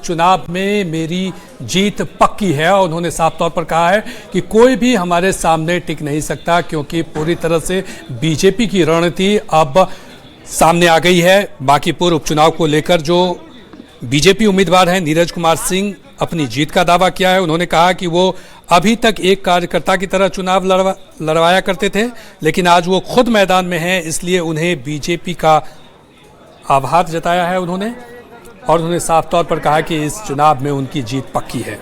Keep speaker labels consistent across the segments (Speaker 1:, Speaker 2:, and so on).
Speaker 1: उपचुनाव में मेरी जीत पक्की है और उन्होंने साफ तौर पर कहा है कि कोई भी हमारे सामने टिक नहीं सकता, क्योंकि पूरी तरह से बीजेपी की रणनीति अब सामने आ गई है। बांकीपुर उपचुनाव को लेकर जो बीजेपी उम्मीदवार हैं नीरज कुमार सिंह अपनी जीत का दावा किया है। उन्होंने कहा कि वो अभी तक एक कार्यकर्ता की तरह चुनाव लड़वाया करते थे, लेकिन आज वो खुद मैदान में हैं, इसलिए उन्हें बीजेपी का आभार जताया है और उन्होंने साफ तौर पर कहा कि इस चुनाव में उनकी जीत पक्की है।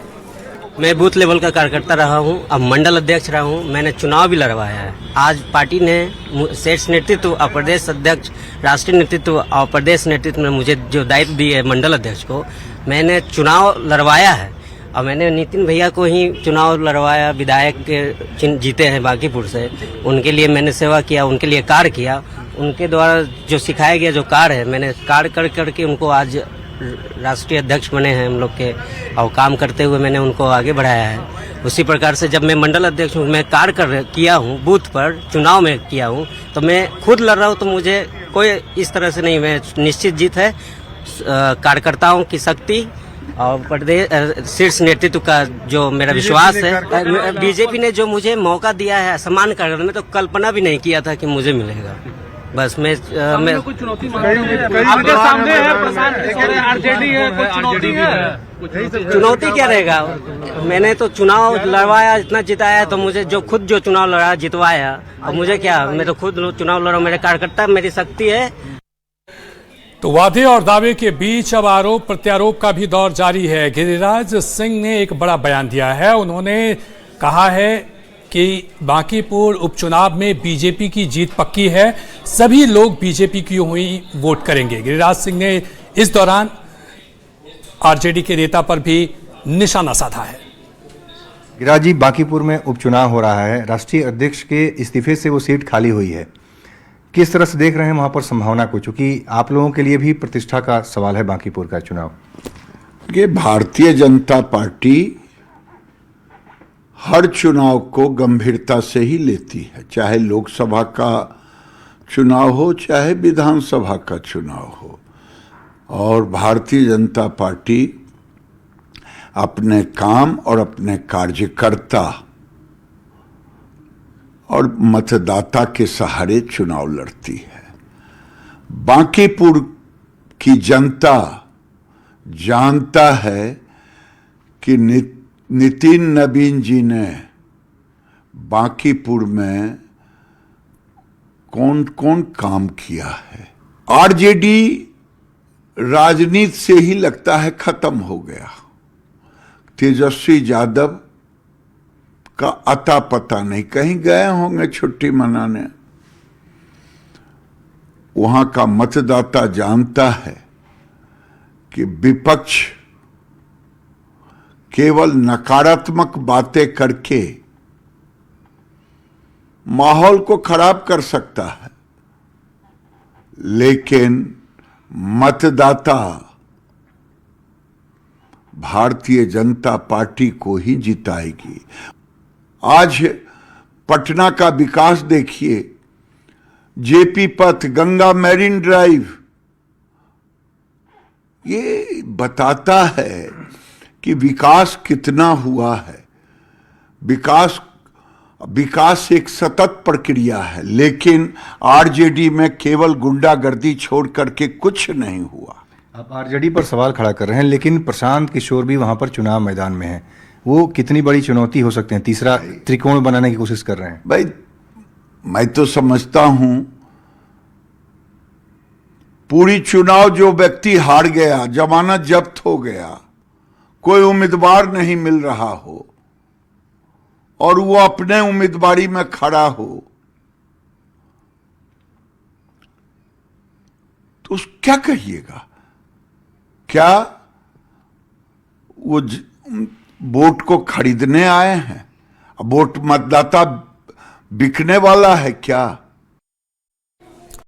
Speaker 2: मैं बूथ लेवल का कार्यकर्ता रहा हूं, अब मंडल अध्यक्ष रहा हूं, मैंने चुनाव भी लड़वाया है। आज पार्टी ने शीर्ष नेतृत्व और प्रदेश अध्यक्ष, राष्ट्रीय नेतृत्व और प्रदेश नेतृत्व ने मुझे जो दायित्व दिए है मंडल अध्यक्ष को, मैंने चुनाव लड़वाया है और मैंने नितिन भैया को ही चुनाव लड़वाया। विधायक के जीते हैं बांकीपुर से, उनके लिए मैंने सेवा किया, उनके लिए कार्य किया। उनके द्वारा जो सिखाया गया जो कार्य है, मैंने कार्य कर करके उनको आज राष्ट्रीय अध्यक्ष बने हैं हम लोग के, और काम करते हुए मैंने उनको आगे बढ़ाया है। उसी प्रकार से जब मैं मंडल अध्यक्ष हूँ, मैं कार्य किया हूँ, बूथ पर चुनाव में किया हूँ, तो मैं खुद लड़ रहा हूँ, तो मुझे कोई इस तरह से नहीं, मैं निश्चित जीत है। कार्यकर्ताओं की शक्ति और प्रदेश शीर्ष नेतृत्व का जो मेरा विश्वास है, बीजेपी ने जो मुझे मौका दिया है सम्मान करने में, तो कल्पना भी नहीं किया था कि मुझे मिलेगा। बस मैं
Speaker 3: कुछ चुनौती आपके सामने है, प्रशांत किशोर है, आरजेडी है, कुछ चुनौती है।
Speaker 2: चुनौती क्या रहेगा? मैंने तो चुनाव लड़वाया, इतना जिताया है, तो मुझे जो खुद जो चुनाव लड़ा जितवाया, अब मुझे क्या, मैं तो खुद चुनाव लड़ा, मेरे कार्यकर्ता मेरी शक्ति है।
Speaker 1: तो वादे और दावे के बीच अब आरोप प्रत्यारोप का भी दौर जारी है। गिरिराज सिंह ने एक बड़ा बयान दिया है। उन्होंने कहा है कि बांकीपुर उपचुनाव में बीजेपी की जीत पक्की है, सभी लोग बीजेपी की हुई वोट करेंगे। गिरिराज सिंह ने इस दौरान आरजेडी के नेता पर भी निशाना साधा है।
Speaker 4: गिरिराज जी, बांकीपुर में उपचुनाव हो रहा है, राष्ट्रीय अध्यक्ष के इस्तीफे से वो सीट खाली हुई है, किस तरह से देख रहे हैं वहां पर संभावना को, चूंकि आप लोगों के लिए भी प्रतिष्ठा का सवाल है बांकीपुर का चुनाव?
Speaker 5: ये भारतीय जनता पार्टी हर चुनाव को गंभीरता से ही लेती है, चाहे लोकसभा का चुनाव हो चाहे विधानसभा का चुनाव हो। और भारतीय जनता पार्टी अपने काम और अपने कार्यकर्ता और मतदाता के सहारे चुनाव लड़ती है। बांकीपुर की जनता जानता है कि नितिन नवीन जी ने बांकीपुर में कौन कौन काम किया है। आरजेडी राजनीति से ही लगता है खत्म हो गया। तेजस्वी यादव का अता पता नहीं, कहीं गए होंगे छुट्टी मनाने। वहां का मतदाता जानता है कि विपक्ष केवल नकारात्मक बातें करके माहौल को खराब कर सकता है, लेकिन मतदाता भारतीय जनता पार्टी को ही जिताएगी। आज पटना का विकास देखिए, जेपी पथ, गंगा मैरीन ड्राइव, ये बताता है कि विकास कितना हुआ है। विकास एक सतत प्रक्रिया है, लेकिन आरजेडी में केवल गुंडागर्दी छोड़ करके कुछ नहीं हुआ।
Speaker 4: आप आरजेडी पर सवाल खड़ा कर रहे हैं, लेकिन प्रशांत किशोर भी वहां पर चुनाव मैदान में है, वो कितनी बड़ी चुनौती हो सकते हैं? तीसरा त्रिकोण बनाने की कोशिश कर रहे हैं।
Speaker 5: भाई, मैं तो समझता हूं पूरी चुनाव जो व्यक्ति हार गया, जमानत जब्त हो गया, कोई उम्मीदवार नहीं मिल रहा हो और वो अपने उम्मीदवारी में खड़ा हो, तो क्या कहिएगा? क्या वो वोट को खरीदने आए हैं? वोट मतदाता बिकने वाला है क्या?